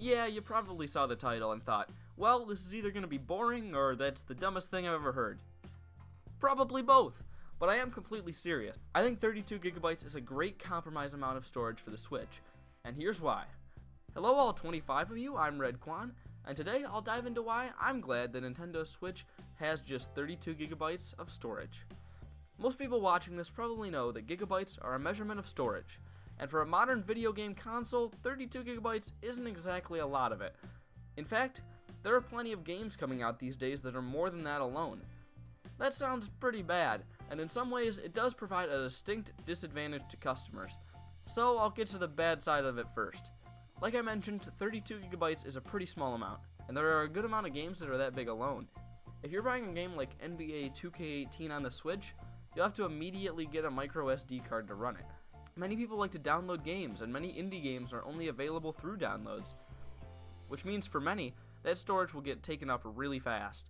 Yeah, you probably saw the title and thought, well, this is either going to be boring or that's the dumbest thing I've ever heard. Probably both, but I am completely serious. I think 32 gigabytes is a great compromise amount of storage for the Switch, and here's why. Hello all 25 of you, I'm Redkwan, and today I'll dive into why I'm glad the Nintendo Switch has just 32 gigabytes of storage. Most people watching this probably know that gigabytes are a measurement of storage, and for a modern video game console, 32 gigabytes isn't exactly a lot of it. In fact, there are plenty of games coming out these days that are more than that alone. That sounds pretty bad, and in some ways it does provide a distinct disadvantage to customers. So I'll get to the bad side of it first. Like I mentioned, 32 gigabytes is a pretty small amount, and there are a good amount of games that are that big alone. If you're buying a game like NBA 2K18 on the Switch, you'll have to immediately get a micro SD card to run it. Many people like to download games, and many indie games are only available through downloads, which means for many, that storage will get taken up really fast.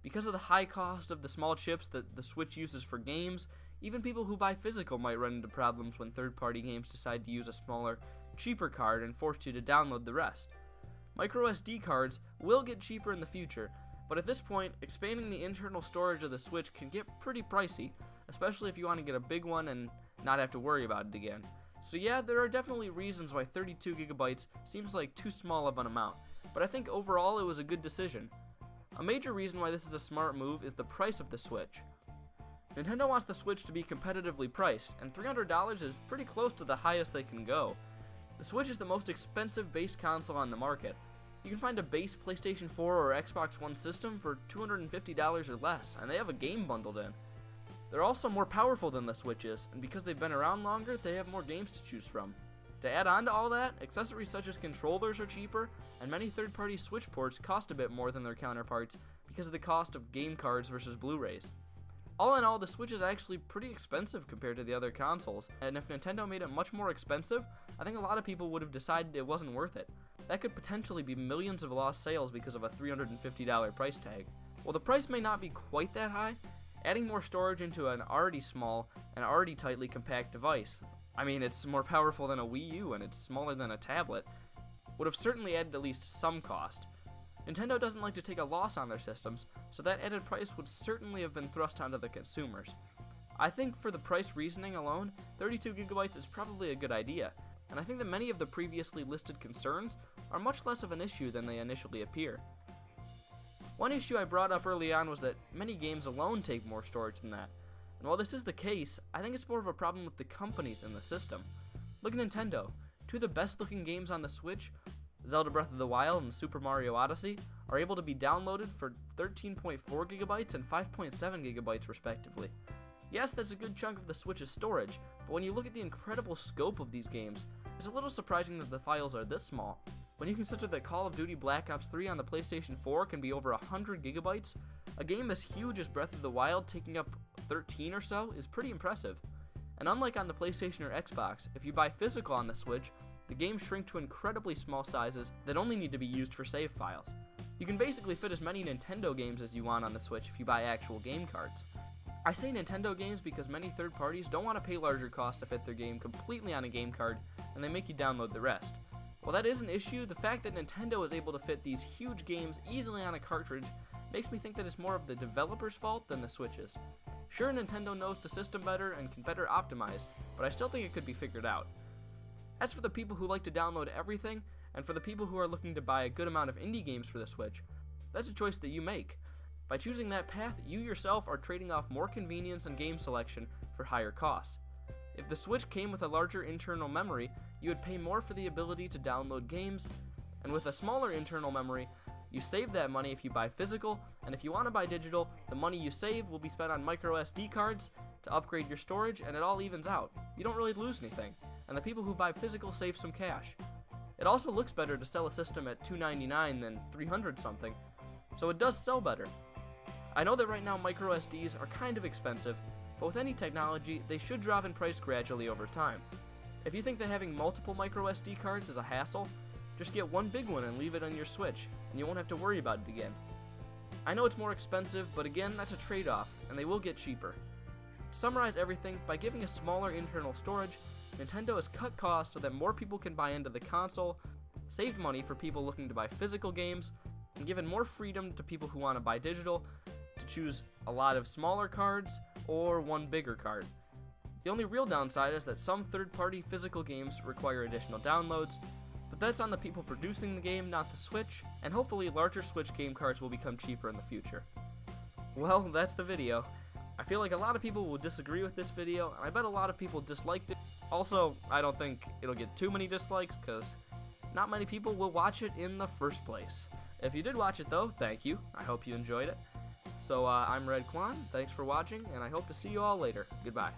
Because of the high cost of the small chips that the Switch uses for games, even people who buy physical might run into problems when third-party games decide to use a smaller, cheaper card and force you to download the rest. Micro SD cards will get cheaper in the future, but at this point, expanding the internal storage of the Switch can get pretty pricey, especially if you want to get a big one and not have to worry about it again. So yeah, there are definitely reasons why 32 gigabytes seems like too small of an amount, but I think overall it was a good decision. A major reason why this is a smart move is the price of the Switch. Nintendo wants the Switch to be competitively priced, and $300 is pretty close to the highest they can go. The Switch is the most expensive base console on the market. You can find a base PlayStation 4 or Xbox One system for $250 or less, and they have a game bundled in. They're also more powerful than the Switch is, and because they've been around longer, they have more games to choose from. To add on to all that, accessories such as controllers are cheaper, and many third-party Switch ports cost a bit more than their counterparts because of the cost of game cards versus Blu-rays. All in all, the Switch is actually pretty expensive compared to the other consoles, and if Nintendo made it much more expensive, I think a lot of people would have decided it wasn't worth it. That could potentially be millions of lost sales because of a $350 price tag. While the price may not be quite that high, adding more storage into an already small and already tightly compact device, I mean, it's more powerful than a Wii U and it's smaller than a tablet, would have certainly added at least some cost. Nintendo doesn't like to take a loss on their systems, so that added price would certainly have been thrust onto the consumers. I think for the price reasoning alone, 32 gigabytes is probably a good idea, and I think that many of the previously listed concerns are much less of an issue than they initially appear. One issue I brought up early on was that many games alone take more storage than that. And while this is the case, I think it's more of a problem with the companies than the system. Look at Nintendo. Two of the best looking games on the Switch, Zelda Breath of the Wild and Super Mario Odyssey, are able to be downloaded for 13.4 gigabytes and 5.7 gigabytes respectively. Yes, that's a good chunk of the Switch's storage, but when you look at the incredible scope of these games, it's a little surprising that the files are this small. When you consider that Call of Duty Black Ops 3 on the PlayStation 4 can be over 100 gigabytes, a game as huge as Breath of the Wild taking up 13 or so is pretty impressive. And unlike on the PlayStation or Xbox, if you buy physical on the Switch, the games shrink to incredibly small sizes that only need to be used for save files. You can basically fit as many Nintendo games as you want on the Switch if you buy actual game cards. I say Nintendo games because many third parties don't want to pay larger costs to fit their game completely on a game card, and they make you download the rest. While that is an issue, the fact that Nintendo is able to fit these huge games easily on a cartridge makes me think that it's more of the developer's fault than the Switch's. Sure, Nintendo knows the system better and can better optimize, but I still think it could be figured out. As for the people who like to download everything, and for the people who are looking to buy a good amount of indie games for the Switch, that's a choice that you make. By choosing that path, you yourself are trading off more convenience and game selection for higher costs. If the Switch came with a larger internal memory, you would pay more for the ability to download games, and with a smaller internal memory, you save that money if you buy physical, and if you want to buy digital, the money you save will be spent on micro SD cards to upgrade your storage, and it all evens out. You don't really lose anything, and the people who buy physical save some cash. It also looks better to sell a system at $299 than $300 something, so it does sell better. I know that right now micro SDs are kind of expensive, but with any technology, they should drop in price gradually over time. If you think that having multiple micro SD cards is a hassle, just get one big one and leave it on your Switch, and you won't have to worry about it again. I know it's more expensive, but again, that's a trade-off, and they will get cheaper. To summarize everything, by giving a smaller internal storage, Nintendo has cut costs so that more people can buy into the console, saved money for people looking to buy physical games, and given more freedom to people who want to buy digital to choose a lot of smaller cards or one bigger card. The only real downside is that some third-party physical games require additional downloads, but that's on the people producing the game, not the Switch, and hopefully larger Switch game cards will become cheaper in the future. Well, that's the video. I feel like a lot of people will disagree with this video, and I bet a lot of people disliked it. Also, I don't think it'll get too many dislikes, because not many people will watch it in the first place. If you did watch it though, thank you. I hope you enjoyed it. So I'm Redkwan, thanks for watching, and I hope to see you all later. Goodbye.